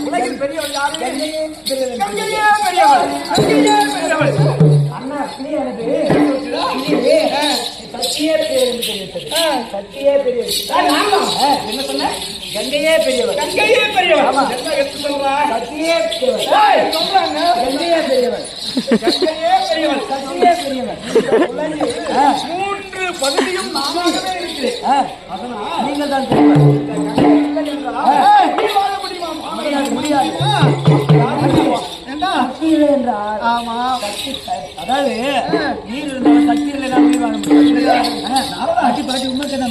உலகில் பெரியவள் யாரு? அண்ணா சத்தியே பெரியவள். என்ன சொன்ன? கங்கையே பெரியவள். கங்கையே பெரியவள். ஆமா. எடுத்து சொல்றா. சத்தியே பெரியவள். சொல்றாங்க. கங்கையே பெரியவள். கங்கையே பெரியவள். சத்தியே பெரியவள். மூன்று பகுதியும் நாமாகவே இருக்கு. அதனால நீங்கள் தான் பெரியவள். நீ வாழ முடியுமா? முடியாது. என்றால் ஆமா அதாவது நீர் இருந்தாலும் சக்தி இல்லைன்னா உயிர் வாழ முடியாது. பாட்டி பாட்டி உண்மை என்ன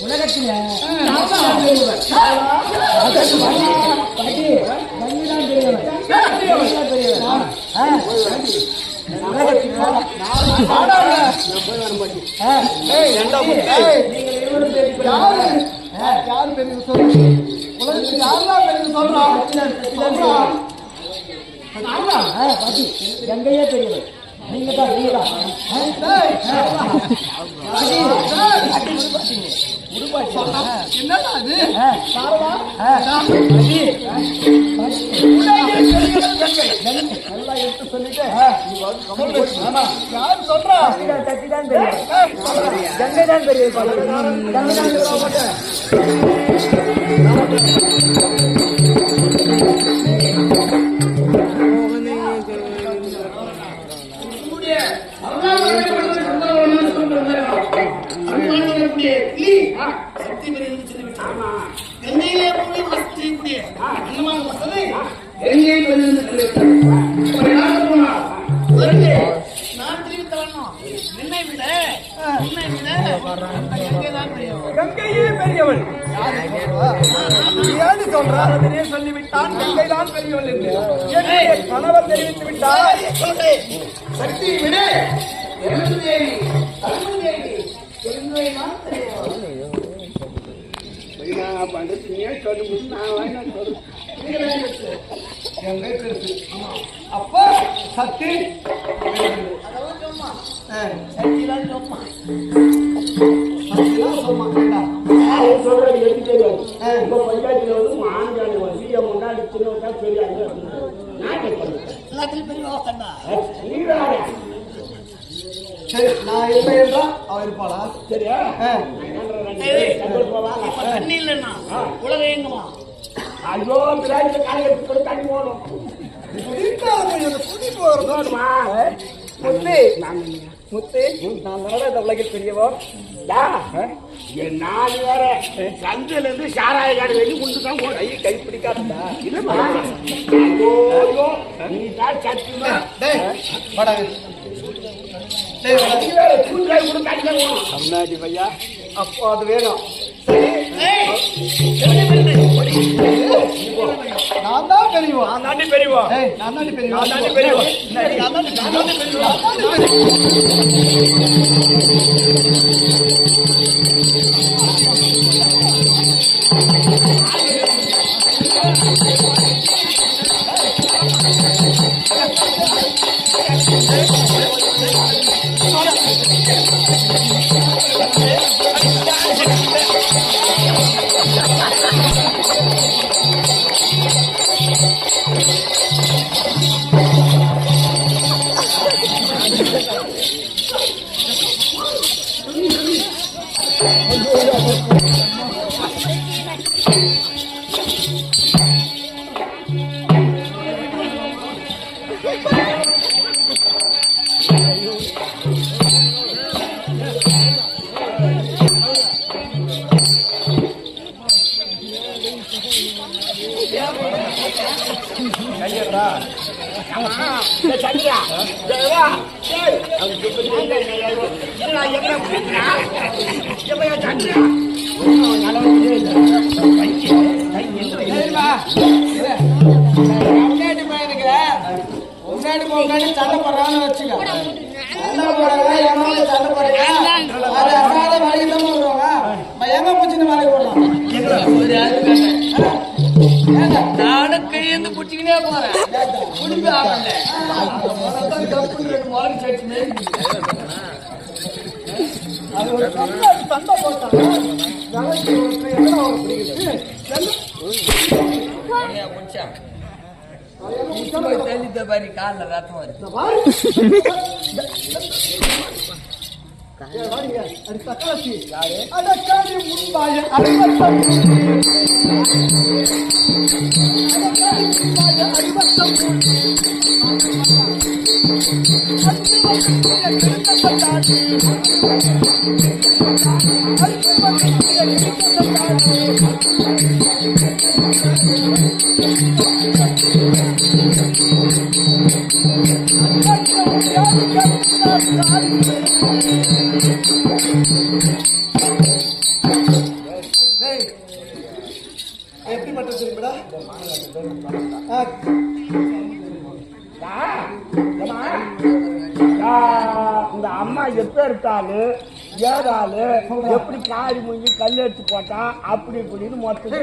உலகத்தில் யாரு பெரிய சொல்றோம்? உலகத்தில் யாரெல்லாம் பெரிய சொல்றோம்? கங்கையே பெரியவர். நீங்க தான் என்னடா அது? நல்லா எடுத்து சொல்லிட்டு யாரு சொல்றா? கட்டி தான் பெரிய கங்கை தான் பெரிய கங்கை தான் கங்கையே பெரியவள் சொல்றாரு சொல்லிவிட்டான். கங்கை தான் பெரியவள் என்று கணவர் தெரிவித்து விட்டார். சக்தி விட அப்ப சக்தி சொல்றது எப்படி தெரியும்? பஞ்சாயத்துல வந்து மாஞ்சாலி வந்து முன்னாடி சின்ன பெரியாங்க சரி. நான் இல்லை என்றா அவ இருப்பாளா? சரியா? தண்ணி இல்லைன்னா உலகம் எங்கம்மா? ஐயோ காலை எடுத்து தண்ணி போகணும். முத்து நான் இந்த உலகில் பெரியவோ நான் வேற சந்தில இருந்து சாராய காடு வெளியே கொண்டு தான் கை கை பிடிக்காதா? நீ தான் சத்தியமா அம்மாடி பையா. அப்போ அது வேணும். நான் தான் பெரியவா. நான் தாண்டி பெரியவா. நான் தாண்டி பெரியவா. நான் தாண்டி பெரியவா. நான் தாண்டி பெரியவா. கையடா சந்திரா முன்னாடி போகாடி சண்டை போடுறான்னு வச்சுக்க சண்டை போடுறாங்க ஏமாந்து சண்டை போடுறாங்க அது அசாத வேலைக்கு தான் வருவாங்க எங்க பிடிச்சின்னு வேலைக்கு போடலாம் நானும் கையேந்து பிடிச்சிக்கினே போறேன் குடிப்பு ஆகல முதல் சேர்த்து அது ஒரு சண்டை போட்டாங்க பாரி கால ரத்தம் வருது எப்படி பண்றது இந்த அம்மா எப்ப எடுத்தாலு ஏதாலு எப்படி காரி மூஞ்சி கல் எடுத்து போட்டா அப்படி இப்படின்னு மொத்தம்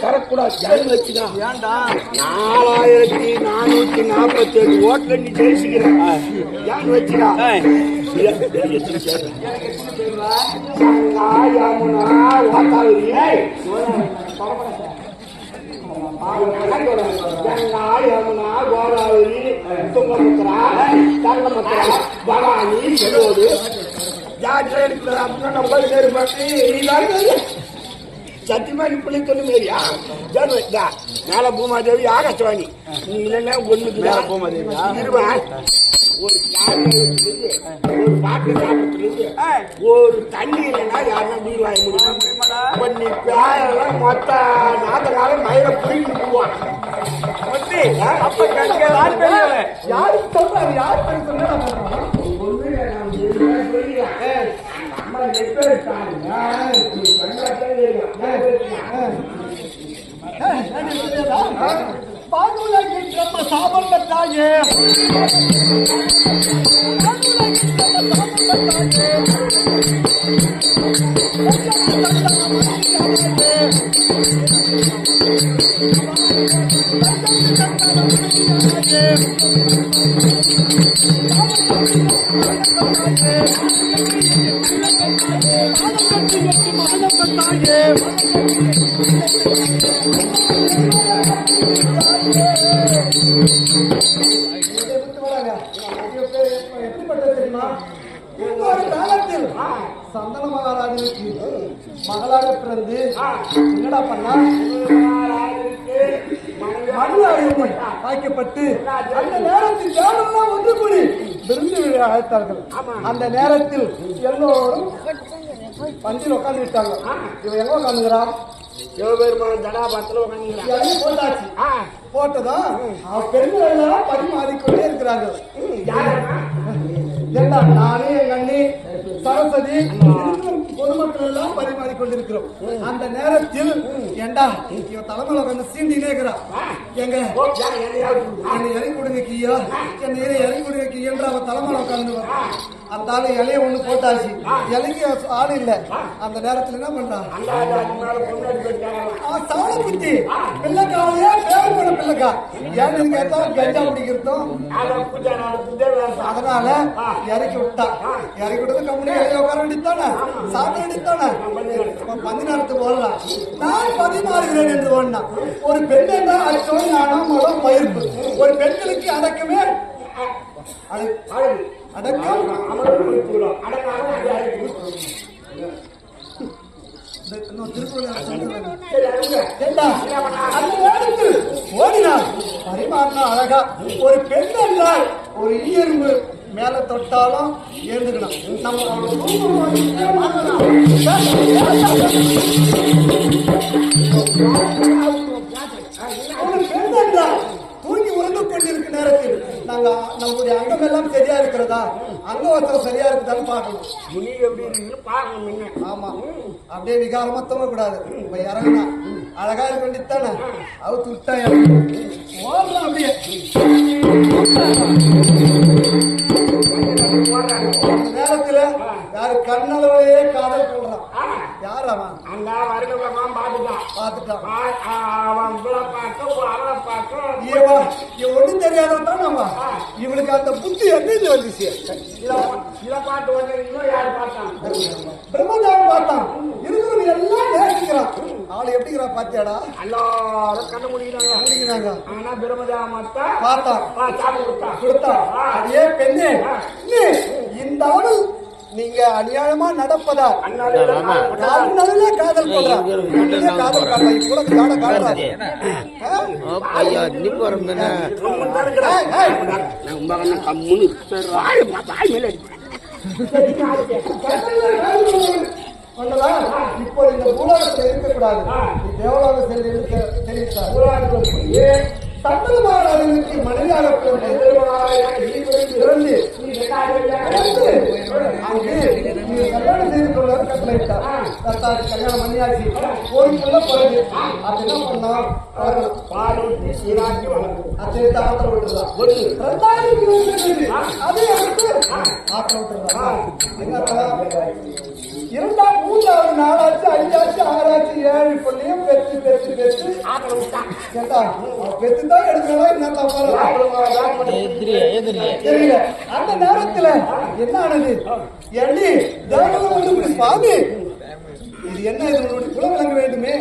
தரக்கூடாது வச்சுதான் ஏன்டா 4447 ஓட்டுல நீ ஜெயிச்சுக்கிறேன் ஏன் வச்சுடா யமுனா கோதாவரி துங்கபத்ரா கர்ணபத்ரா பவானி செலோடு யாத்திரை எடுக்கிறது அப்படின்னா நம்ம சத்தியமா இப்படி சொல்லு மேரியா ஜான்வா மேல பூமாதேவி ஆகாசவாணி இல்லைன்னா ஒண்ணுக்கு மேல பூமாதேவி ஒரு ஒரு பாட்டு சாப்பிட்டு ஒரு தண்ணி இல்லைன்னா யாருன்னா நீர் வாங்க முடியும் நீ பேரெல்லாம் மொத்த நாத்தனால மயில புரிஞ்சு போவான் அப்ப யாரு சொல்றாரு யாரு சாபத்தாயே சந்தன மகாராஜனுக்கு மகளாக பிறந்து என்னடா பண்ணா ஆக்கப்பட்டு அந்த நேரத்தில் யாரெல்லாம் ஒன்று கூடி விருந்து அழைத்தார்கள். அந்த நேரத்தில் எல்லோரும் பந்தியில் உட்கார்ந்து விட்டாங்க. இவன் எங்க உட்காந்துங்கிறான்? சிவபெருமான் ஜடாபாத்துல உட்காந்துங்கிறான். போட்டாச்சு. போட்டதும் பெண்கள் எல்லாம் பரிமாறிக்கொண்டே இருக்கிறார்கள். ஏண்டா நானே எங்க அண்ணி சரஸ்வதி பொதுமக்கள் எல்லாம் பரிமாறிக்கொண்டிருக்கிறோம். அந்த நேரத்தில் ஏண்டா இவன் தலைமையில வந்து சீண்டினே இருக்கிறான். எங்க என்னை இறங்கி கொடுங்க கீயா, என்னை இறங்கி கொடுங்க கீயன்ற அவன் தலைமையில உட்காந்து அந்த ஆளு இலைய ஒண்ணு போட்டாச்சு. இலைக்கு ஆள் இல்ல. அந்த நேரத்துல என்ன பண்றான்? சாலை குத்தி பிள்ளைக்காவையே பேர் பண்ண பிள்ளைக்கா ஏன்னு கேட்டா கஞ்சா பிடிக்கிறதும் அதனால இறக்கி விட்டான். இறக்கி விட்டது கம்பெனி உட்கார வேண்டித்தானே, சாப்பிட வேண்டித்தானே. பந்தி நேரத்துக்கு ஓடலாம். நான் பதிமாறுகிறேன் என்று ஓடினான். ஒரு பெண் என்றால் அச்சோடு நானும் மதம் பயிர்ப்பு. ஒரு பெண்களுக்கு அடக்கமே அடக்கம் ஓடினார். பரிமாறினா அழகா ஒரு பெண் என்றால் ஒரு இயல்பு மேல தொட்டாலும் ஏந்துக்கணும். நம்ம அங்கவஸ்திரம் சரியா இருக்குதான்னு பார்க்கணும். முனி எப்படி இருக்குன்னு பார்க்கணும். ஆமா, அப்படியே விகாரமா தூங்கக்கூடாது. இப்ப இறங்கினா அழகா இருக்க வேண்டியதானே, அவுத்து விட்டா ஓடுறான் அப்படியே. நேரத்துல யாரு கண்ணளவையே காதல் சொல்றான். யார் அவன்? அந்த வருடம் பார்த்துட்டான். அவன் ஒண்ணும் தெரியாதான் நம்ம. இவனுக்கு அந்த புத்தி என்ன வந்துச்சு? இதை பார்த்து யாரு பார்த்தான்? பிரம்மதேவன் பார்த்தான். இருக்கிறவங்க எல்லாம் நேசிக்கிறான். அவளை எப்படிங்கிறான் பாத்தியாடா? எல்லாரும் கண்ணு முடிக்கிறாங்க. ஆனா பிரம்மதேவன் பார்த்தான் கொடுத்தா. அதே பெண்ணே, இந்த அவள் நீங்க அநியாயமா நடப்பதா நல்ல காதல் பண்றான். காதல் காட்டுறான். கூட காட காட்டுறான். இப்போ இந்த பூலோகத்தில் இருக்கக்கூடாது, தேவலோக சென்று தெரிவித்தார். சட்டமானவர்களுக்கு மனிதாக இறந்து கல்யாணம் செய்து கொள்ள கட்டளையிட்டார். கல்யாணம் மணியாச்சு கோயிலுக்குள்ள பிறகு அது என்ன பண்ணோம்? பாலூட்டி சீராக்கி வளர்க்கும். அச்சை ஆத்திரம் விட்டுருதான். அதே ஆத்திரம் விட்டுருதான். இரண்டாம் மூன்றாவது நாளாச்சு, அஞ்சாச்சு, ஆறாச்சு, 7 பிள்ளையும் பெற்று கேட்டா பெற்றுதான் எடுக்கலாம். தெரியல. அந்த நேரத்துல என்ன ஆனது? எண்ணி தேவதை சுவாமி, இது என்ன? இதனுடைய குலம் விளங்க வேண்டுமே.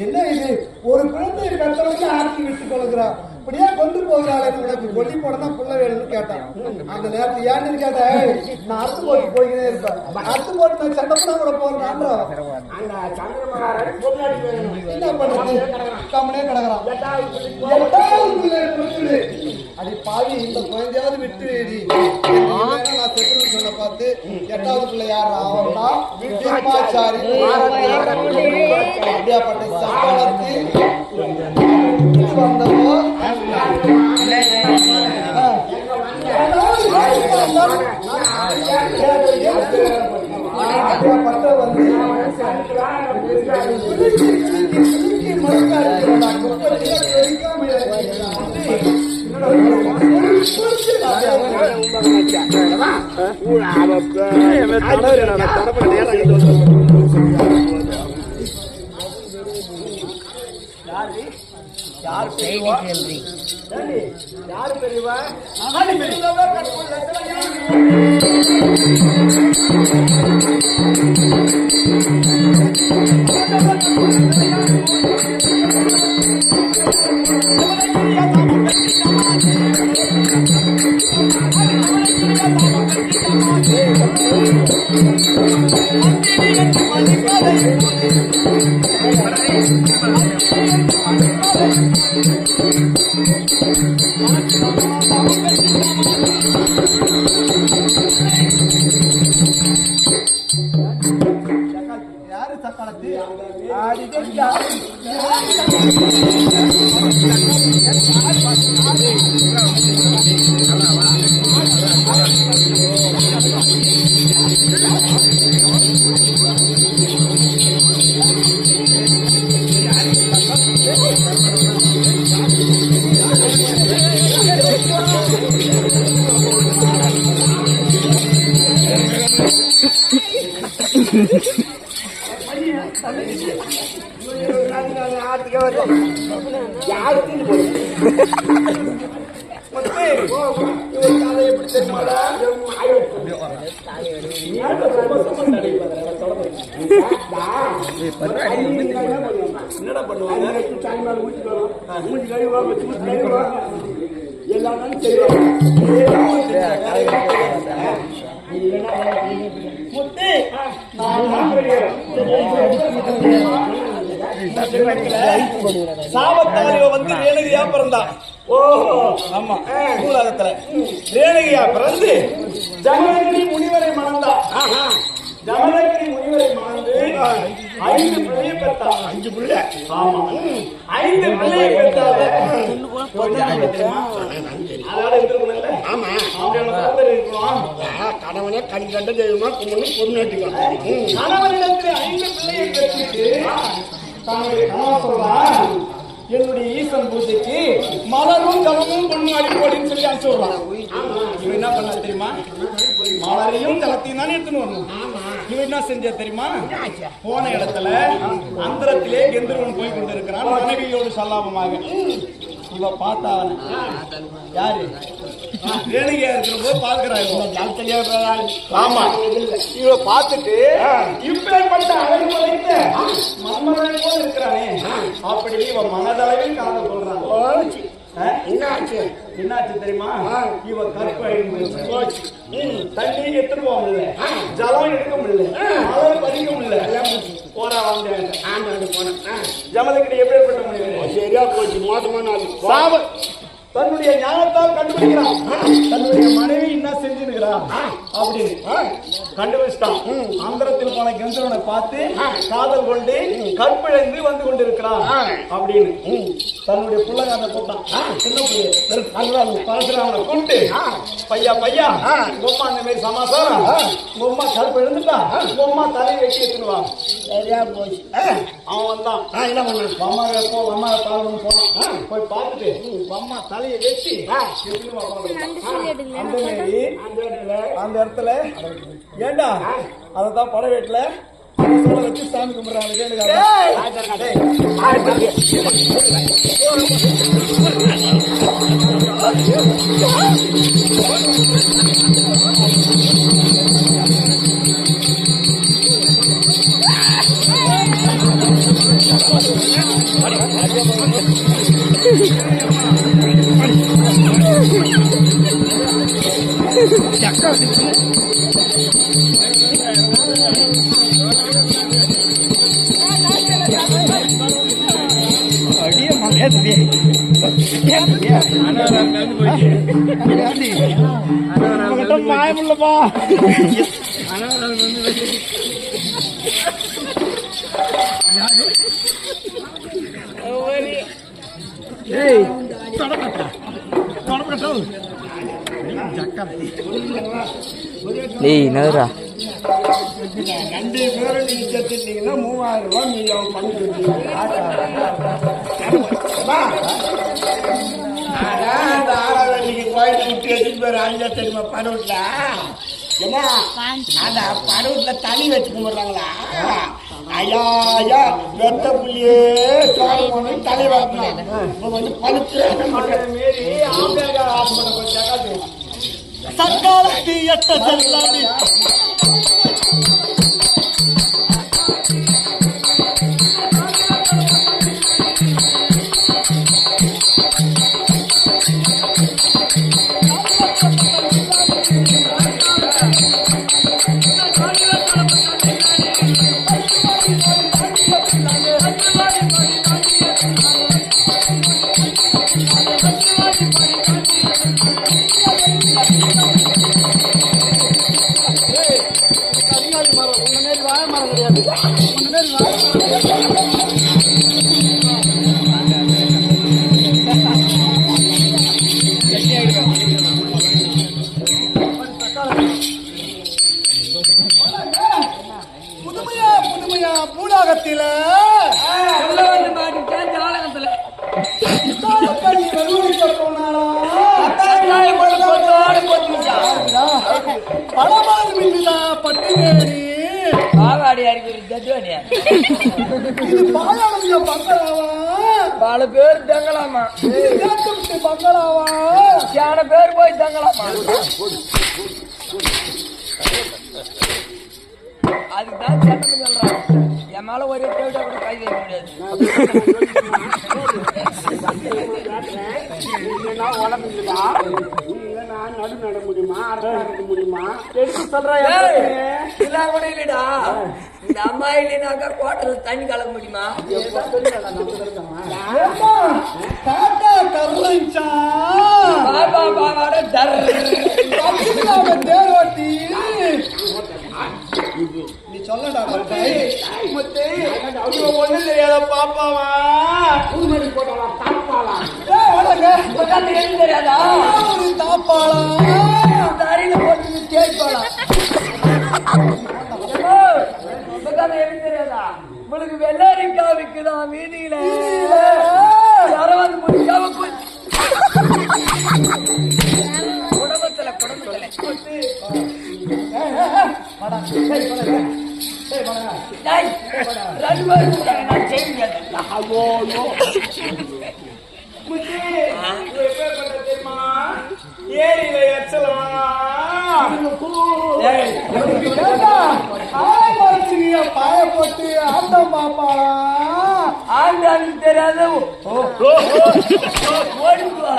என்ன இது? ஒரு குழந்தை கட்டளை ஆக்கி விட்டு கொள்கிறார். இப்படியே கொண்டு போகிறாள். உனக்கு கொல்லி போனா புள்ள வேணும்னு கேட்டான். அந்த நேரத்தில் ஏன்னு கேட்டேன், நான் அறுத்து போட்டு போய்கிட்டே இருப்பேன். அறுத்து போட்டு நான் சண்டை பண்ணா கூட போறேன். என்ன பண்ணுறது? கம்மனே கிடக்குறான். அது பாவி, இந்த குழந்தையாவது விட்டு நான் செத்து சொன்ன பார்த்து 8வது பிள்ளை யார் ஆவா? பீமாச்சாரி. அப்படியாப்பட்ட சம்பளத்தை வந்தப்போ யாரு பெரியவா? யாரு சக்காலத்து என்னடா பண்ணுவாங்க? எல்லாரும் சாபத்தால் வந்து ரேணகியா பிறந்தான். ஓஹோ, ஆமா, பூலோகத்துல ரேணகியா பிறந்து ஜமதகிரி முனிவரை மணந்தா. ஜமதகிரி முனிவரை மணந்து 5 பிள்ளையை பெற்றா. 5 பிள்ளை. ஆமா. 5 பிள்ளையை பெற்றால அதோட இருக்கணும்ல. ஆமா. அவங்க இருக்கணும். கணவனே கண் கண்ட தெய்வமா கும்பிட்டு பொண்ணு ஏற்றிக்கலாம். கணவனிடத்தில் 5 பிள்ளையை பெற்றுட்டு தன்னுடைய கணவன் சொல்றான், என்னுடைய ஈசன் பூஜைக்கு மலரும் கலமும் பொண்ணு அடிப்போடின்னு சொல்லி அனுப்பிச்சு விடலாம். இவன் என்ன பண்ண தெரியுமா? மலரையும் கலத்தையும் தானே எடுத்துன்னு வரணும். இவன் என்ன செஞ்ச தெரியுமா? போன இடத்துல அந்தரத்திலே கெந்திரவன் போய் கொண்டு இருக்கிறான் மனைவியோடு சல்லாபமாக. இவ பார்த்தா யாரு வேணுகையா இருக்கிற போது பாக்குறாங்க. ஆமா, இவ பார்த்துட்டு இப்பேற்பட்ட அழகுமுறைத்த மன்மதனை போல இருக்கிறானே அப்படி இவ மனதளவில் காதல் சொல்றாங்க. என்னாச்சு தெரியுமா? இவ கற்பை தண்ணி எடுத்துட்டு போக முடியல, ஜலம் எடுக்க முடியல, மலர் பறிக்க முடியல. போறா வந்து ஜமதக்கிட்ட எப்படி முடியல? சரியா போச்சு. மோசமான சாபம். தன்னுடைய ஞானத்தால் கண்டுபிடிக்கிறான் தன்னுடைய மனைவி என்ன செஞ்சிருக்கிறான் அப்படின்னு கண்டுபிடிச்சிட்டான். அந்தரத்தில் போன கெந்தரவனை பார்த்து காதல் கொண்டு கற்பிழந்து வந்து கொண்டிருக்கிறான் அப்படின்னு தன்னுடைய பிள்ளைங்க போட்டான். சின்ன பரசுராமனை கூப்பிட்டு, பையா பையா உம்மா இந்த மாதிரி சமாசாரம், உம்மா கற்பிழந்துட்டா, உம்மா தலையை வெட்டி எடுத்துடுவான். சரியா போச்சு. அவன் வந்தான். என்ன பண்ண அம்மா எப்போ அம்மா பாலன்னு போனான். போய் பார்த்துட்டு அம்மா தலையை வெட்டி அந்த இடத்துல ஏண்டா அததான் பட வீட்டுல சொல்ல வச்சு சாமி கும்பிடுறாங்க. மாயமுள்ளப்பா நகரா 2 பேரும் நீங்க சேர்த்துட்டீங்கன்னா 3000 ரூபாய் நீங்க அவன் பண்ணி கொடுத்தீங்க. நீங்க கோயில விட்டு எடுத்துட்டு போய் அஞ்சா தெரியுமா பருவத்துல என்ன அந்த பருவத்துல தனி வச்சு கும்பிடுறாங்களா? ஐயா ஐயா வெத்த புள்ளியே தலை வரணும். இப்ப வந்து பழுத்து மாரி ஆம்பளை சக்காலத்தி எட்ட செல்லாது புதுமையா பூலாகத்தில பல பேர் தங்கலாமா, பங்களாவா சில பேர் போய் தங்கலாமா. அதுக்குதான் சட்டம் சொல்றான். என் மேல ஒரே தேவையா கூட கை வைக்க முடியாது. நடு நட முடியுமா, அர்த்தம் முடியுமா எடுத்து இதெல்லாம் கூட இல்லடா. இந்த அம்மா இல்லைனாக்கா கோட்டல தண்ணி கலக்க முடியுமா? பாபா பாபாட தேரோட்டி நீ சொல்லடா முத்து ஒண்ணு தெரியாத பாப்பாவா புதுமணி போட்டாளா தாப்பாளா உட்காந்து எழுந்து தெரியாதா தாப்பாளா அறையில போட்டு கேட்பாளா உட்காந்து எழுந்து தெரியாதா உங்களுக்கு வெள்ளாரிக்கா விக்குதான் வீதியில யாரோ வந்து முடிக்காம குடும்பத்துல ஏரியில எச்சலாம் பாய போட்டு ஆட்டம் பாப்பாளா ஆண்டாங்க தெரியாத ஓடிப்பா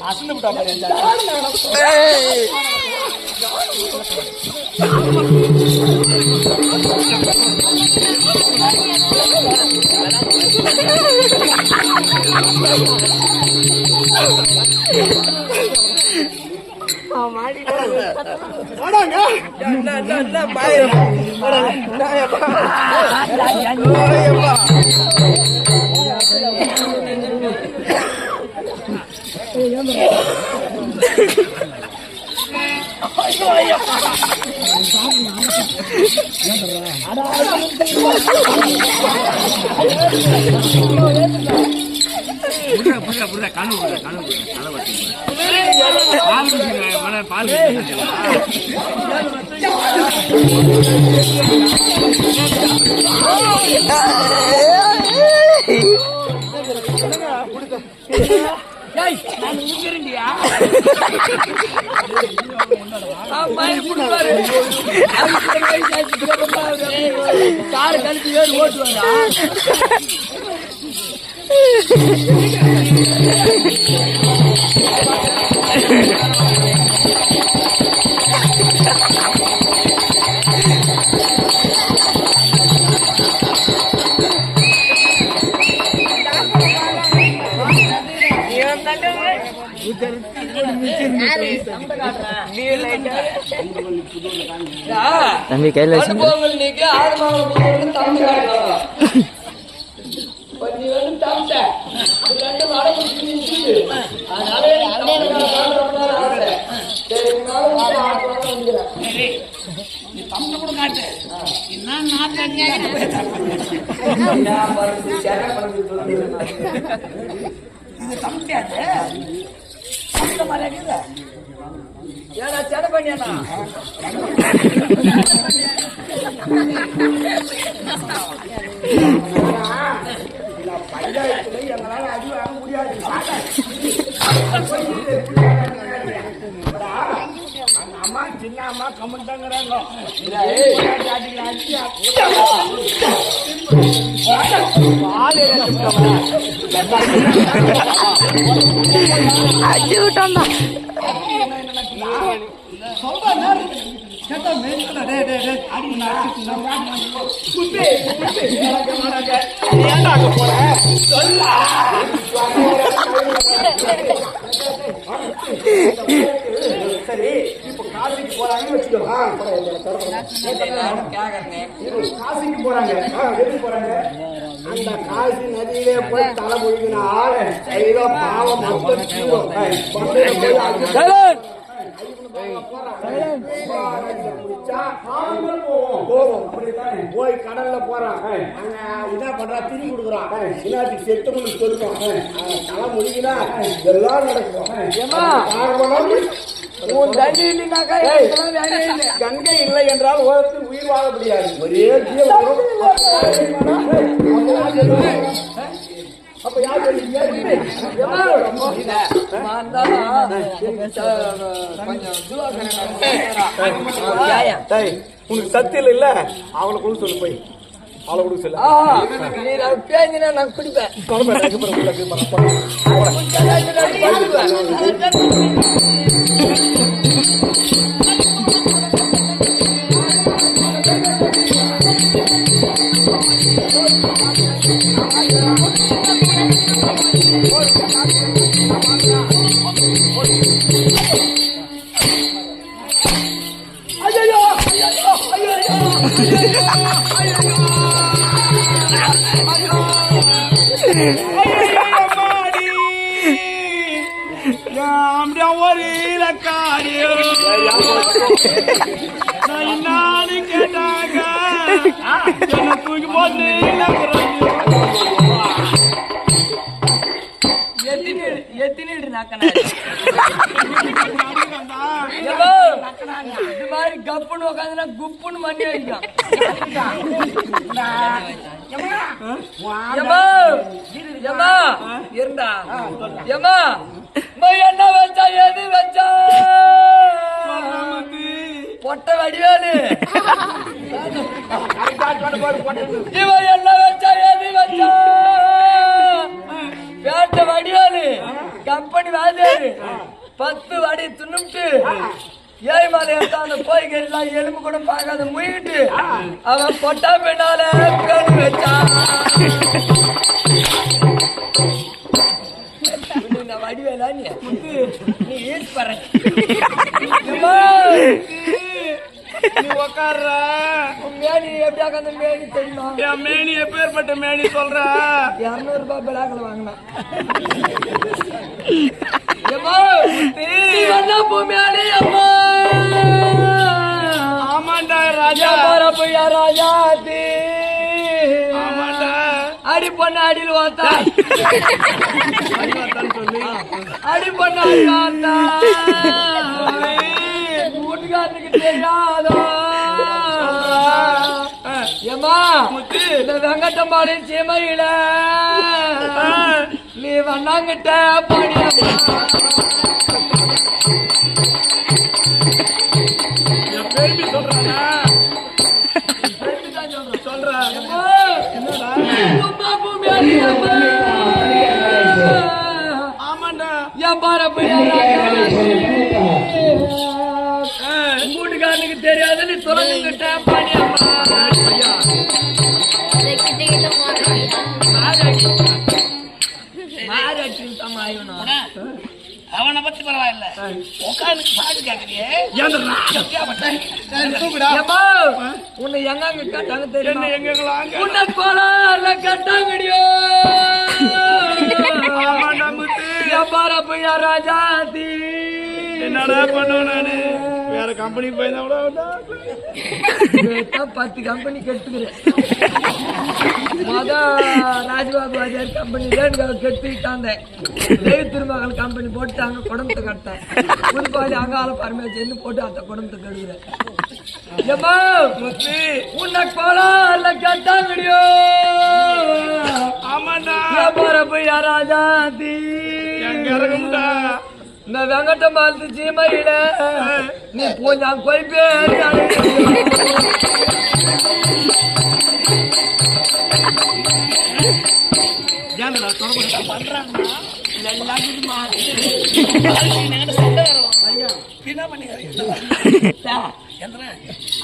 அசந்து விட்டா பாரு காரை கழிச்சு ஏறி ஓட்டுவாங்க தம்பி கையில் வச்சு நீங்க 6 மாதம் தம்பி காட்டுறாங்க கொஞ்சம் தம்பிட்ட ரெண்டு வாடகை ஏடா செட பண்ணியாண்ணா பஞ்சாயத்துல எங்களால அடி வாங்க முடியாது அந்த அம்மா சின்ன அம்மா கமெண்டாங்கிறாங்க அடிச்சு விட்டோம்டா சரி இப்ப காசிக்கு போறாங்கன்னு வச்சுக்கோ காசிக்கு போறாங்க எதுக்கு போறாங்க அந்த காசி நதியிலே போய் தலை முழுகின ஆளு கையில பாவம் போய் கடல்ல போறான் என்ன பண்றா திரி கொடுக்குறான் இன்னாத்துக்கு செட்டு சொல்லுவோம் தலை முடிக்கினா எல்லாம் நடக்கும் கங்கை இல்லை என்றால் உலகத்தில் உயிர் வாழ முடியாது ஒரே அப்ப யார் உனக்கு சத்தியம் இல்ல அவளை கூட சொல்லு போய் அவளை கூட சொல்லு நீ பேஞ்சினா நான் குடிப்பேன் எத்தினிடு இது மாதிரி கப்புன்னு உட்காந்துனா குப்புன்னு மண்ணி அடிக்கும் இருந்தா என்ன வச்சா எது வச்சா பொட்டை வடிவானு இவன் என்ன வச்சா எது வச்சா பேட்டை வடிவானு கம்பெனி வாதியாரு 10 வடி துண்ணுட்டு ஏய்மலை எடுத்தாந்து போய் எல்லாம் எலும்பு கூட பார்க்காத முயிட்டு அவன் பொட்டா பின்னால பேரு வச்சான் வடிவேலா நீ ஈஸ் பாரு நீ உக்கார மேனி எப்படி உட்காந்து மேனி தெரியுமா என் மேனி எப்பேற்பட்ட மேனி சொல்ற 200 ரூபாய் பிளாக்ல வாங்கினான் பூமியாடி அம்மா ஆமாண்டா ராஜா பரப்பையா ராஜாத்தி ஆமாண்டா அடி பொண்ணு அடியில் வாத்தா அடி பொண்ணு அடி வாத்தா வீட்டுக்காரனுக்கு தெரியாதோ ஏமா இந்த வெங்கட்டம்பாடி சீமையில நீ வண்ணாங்கிட்ட பாடியம்மா பெருமி சொல்றானா சொல்றேன் ஆமாண்டா என் பாரப்ப வீட்டுக்காரனுக்கு தெரியாத நீ தொலைஞ்சுக்கிட்ட பாடியம்மா அவனை பத்தி பரவாயில்ல உட்காந்து பாட்டு கேட்கறியே உன்னை எங்க கேட்டாங்க தெரியும் எங்கெங்களாம் உன்னை போல கேட்டாங்கடியோ பாரப்பையா ராஜாதி என்னடா பண்ணுவேன் நானு வேற கம்பெனி போயிருந்தா 10 கம்பெனி கெட்டுக்கிறேன் ராஜ்பாபு வாஜார் கம்பெனி கெட்டுட்டாங்க திருமகள் கம்பெனி போட்டு அங்க குடும்பத்தை கட்டேன் புதுப்பாடி அங்கால பரமேச்சு போட்டு அந்த குடும்பத்தை கெடுக்கிறேன் உன்னை போல கேட்டாங்கடியோ ஆமாண்டா பாரப்பையா ராஜாதி எங்க இறங்கும்டா இந்த வெங்கட்டம்பாலத்து சீமையில நீ கொஞ்சம் போய் பேர்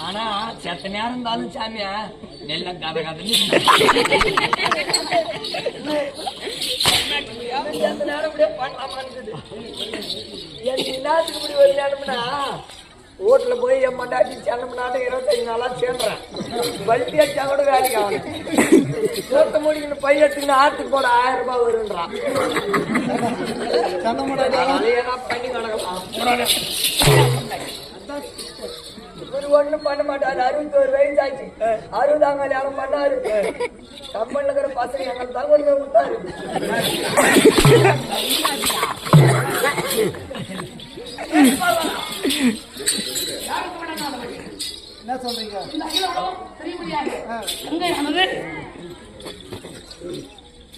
ஆனா செத்த நேரம் இருந்தாலும் சாமியா நெல்ல கதை கதை நேரம் இப்படியே பண்ணலாமான்னு எல்லாத்துக்கு இப்படி ஒரு நேரம்னா வீட்டுல போய் என் மண்டாட்டி சென்னம்னாட்ட 25 நாளா சேர்றேன் வல்ட்டி அடிச்சா கூட வேலைக்கு ஆகணும் சோத்த முடிக்கணும் பை எடுத்துக்கின்னு ஆத்துக்கு போட 1000 ரூபாய் வருன்றான் அதையெல்லாம் பண்ணி நடக்கலாம் ஒண்ணும் பண்ண மாட்டாரு 61 வயசு ஆச்சு 60 கல்யாணம் பண்ணாரு கம்பெனில இருக்கிற பசங்க எங்களுக்கு தான் கொண்டு போய் விட்டாரு என்ன சொல்றீங்க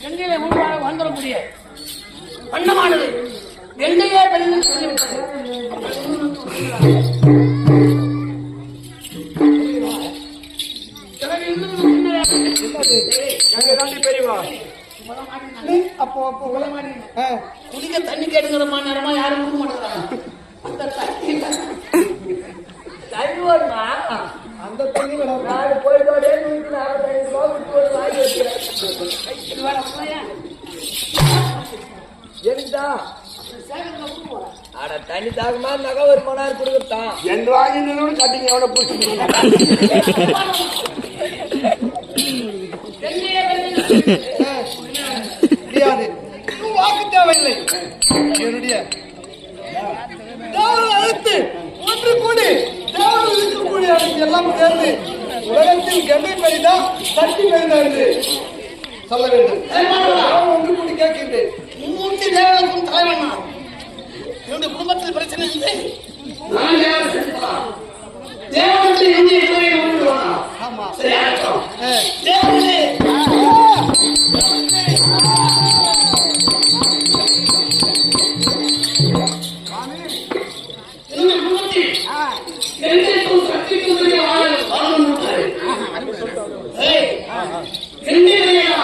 எங்கே வந்துடக்கூடிய வண்ணமானது எங்கேயே சொல்லிவிட்டது இருக்குது அங்க தாண்டி பெரியவா நீ அப்போ அப்போ குடிக்க தண்ணி கேட்டுங்கிறமா நேரமா யாரும் கொடுக்க மாட்டேங்கிறாங்க அந்த தண்ணி வருமா அந்த தண்ணி வேணாம். நான் போயிட்டு வரேன், 145 ரூபா விட்டு ஒரு வாங்கி வச்சுக்கிறேன். எதுக்குதா? அட தண்ணி தாகமா இருந்தாக்கா ஒரு மணி நேரம் கொடுக்குறான். எந்த வாங்கி நின்று கட்டிங்க எவ்வளவு பிடிச்சிங்க முடியாது. வாக்கு தேவையில்லை. என்னுடைய தேவர்கள் அழைத்து ஒன்று கூடி தேவர்கள் இருக்கக்கூடிய அழைத்து எல்லாம் சேர்ந்து உலகத்தில் கெண்டை பெரிதா சக்தி பெரிதா என்று சொல்ல வேண்டும். நான் ஒன்று கூடி கேட்கின்றேன். மூர்த்தி தேவனுக்கும் தலைவன் நான். என்னுடைய குடும்பத்தில் பிரச்சனை இல்லை. நான் தேவனுக்கு இந்திய துறையை கொண்டுடுவானா? ஆமா. சரியா இருக்கும். தேவனே என்னுடைய குடும்பத்தில் எந்தெந்த சக்திக்கும் உரிய வாழ்வு விட்டாரு. என்னையா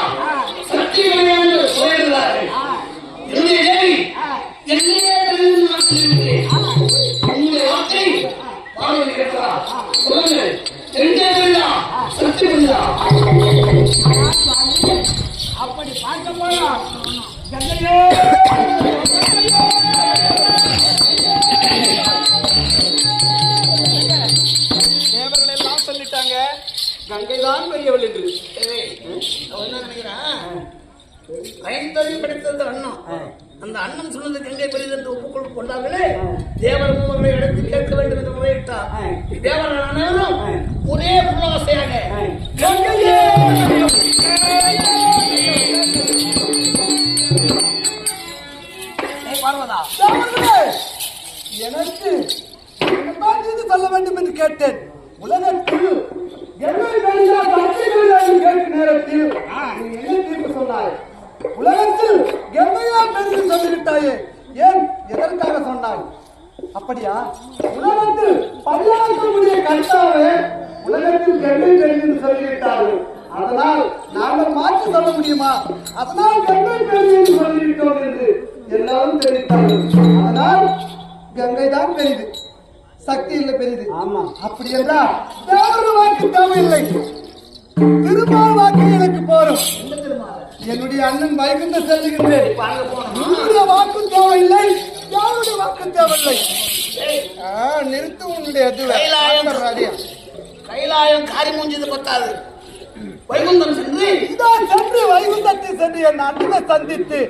சக்தி என்று சொல்லிடுறாரு. என்னுடைய தேவி என்னையே உங்களுடைய வார்த்தை வாழ்வு கேட்கிறா. சொல்லுங்க எங்கே சக்தி உண்டா? அப்படி பார்க்க போனா தேவர்கள் எல்லாம் சொல்லிட்டாங்க கங்கைதான் பெரியவள் என்று. என்ன நினைக்கிறான்? ஐந்தறிவு படித்தது அண்ணன். அந்த அண்ணன் சொன்னது கங்கை பெரியது என்று ஒப்புக்கொள் கொண்டார்களே, தேவர் மூவர்களை எடுத்து கேட்க வேண்டும் என்று முறையிட்டார். தேவர்கள் அனைவரும் ஒரே புலவாசையாக கங்கையே பார்வதா தேவர்களே, எனக்கு என்னதான் இது சொல்ல வேண்டும் என்று கேட்டேன். உலகத்தில் என்னை வேண்டாம் சக்தி வேண்டாம் என்று கேட்கும் நேரத்தில் நீ என்ன தீர்ப்பு சொன்னாய்? உலகத்தில் எம்மையா பெருகு சொல்லிவிட்டாயே, ஏன் எதற்காக சொன்னாய்? அப்படியா? உலகத்தில் பரியாக்கக்கூடிய கர்த்தாவே உலகத்தில் கெண்டை பெருகு சொல்லிவிட்டார்கள். அதனால் நாங்கள் மாற்றி சொல்ல முடியுமா? அதனால் கங்கை பெருகு என்று சொல்லிவிட்டோம் என்று எல்லாரும் தெரிவித்தார்கள். அதனால் கங்கை தான் பெரிது, சக்தி இல்லை பெரிது. ஆமா, அப்படி என்றால் தேவரு வாக்கு தேவையில்லை, திருமால் வாக்கு எனக்கு போரும். என்னுடைய அண்ணன் வைகுந்த செல்லுகின்றேன். உன்னுடைய வாக்கு தேவையில்லை, யாருடைய வாக்கு தேவையில்லை. நிறுத்து உன்னுடைய கைலாயம் காரி மூஞ்சது பத்தாது. வைகுந்தம் சென்று இதோ சென்று வைகுந்தத்தை சென்று என் அண்ணனை சந்தித்து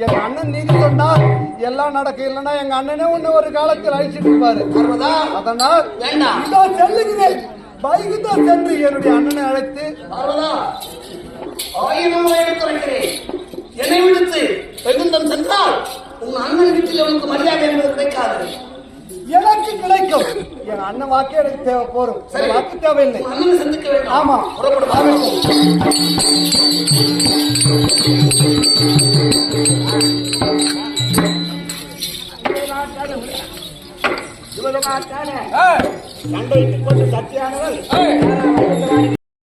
என் அண்ணன் நீதி சொன்னார் எல்லாம் நடக்கும். இல்லைன்னா எங்க அண்ணனே உன்னை ஒரு காலத்தில் அழிச்சிட்டு இருப்பாரு. அதனால் வேண்டாம். இதோ செல்லுகிறேன். வைகுந்தம் சென்று என்னுடைய அண்ணனை அழைத்து எடுத்துரைக்கிறேன். என்னை விடுத்து வைகுந்தம் சென்றால் உன் அண்ணன் வீட்டில் உனக்கு மரியாதை என்பது கிடைக்காது. எனக்கு கிடைக்கும். என் அண்ணன் வாக்கே எனக்கு தேவை போரும். வாக்கு தேவையில்லை. அண்ணனை சந்திக்க வேண்டும். ஆமா, சண்டைக்கு போட்டு சத்தியானவள்